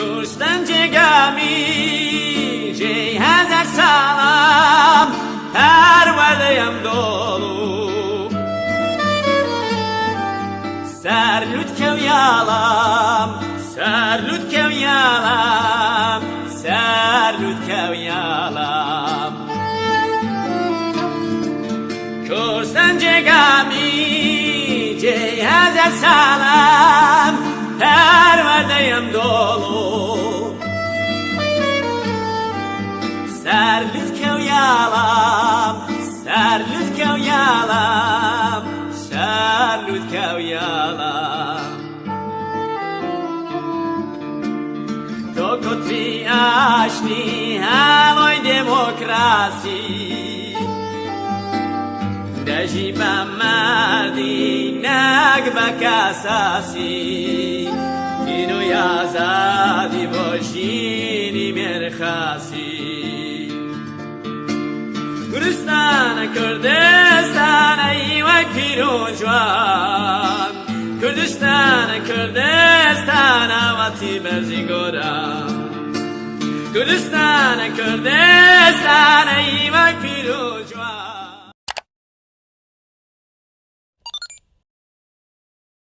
کشتن جگمی جهازک سلام پرورده‌ام dolu Serlüt kevyalam Serlüt kevyalam Serlüt kevyalam Kürsen cegami Ceyhaze salam Perverdeyim dolu Serlüt kevyalam Serlüt kevyalam Serlüt kevyalam Dokotri aşni haloy demokrasi Dejibem merdinek bekasasi Tinu yazadi boşini merkhasi Kürdistan, Kürdistan ey vekil ucvan Kürdistan, Kürdistan avati berzigoran Kürdistan, Kürdistan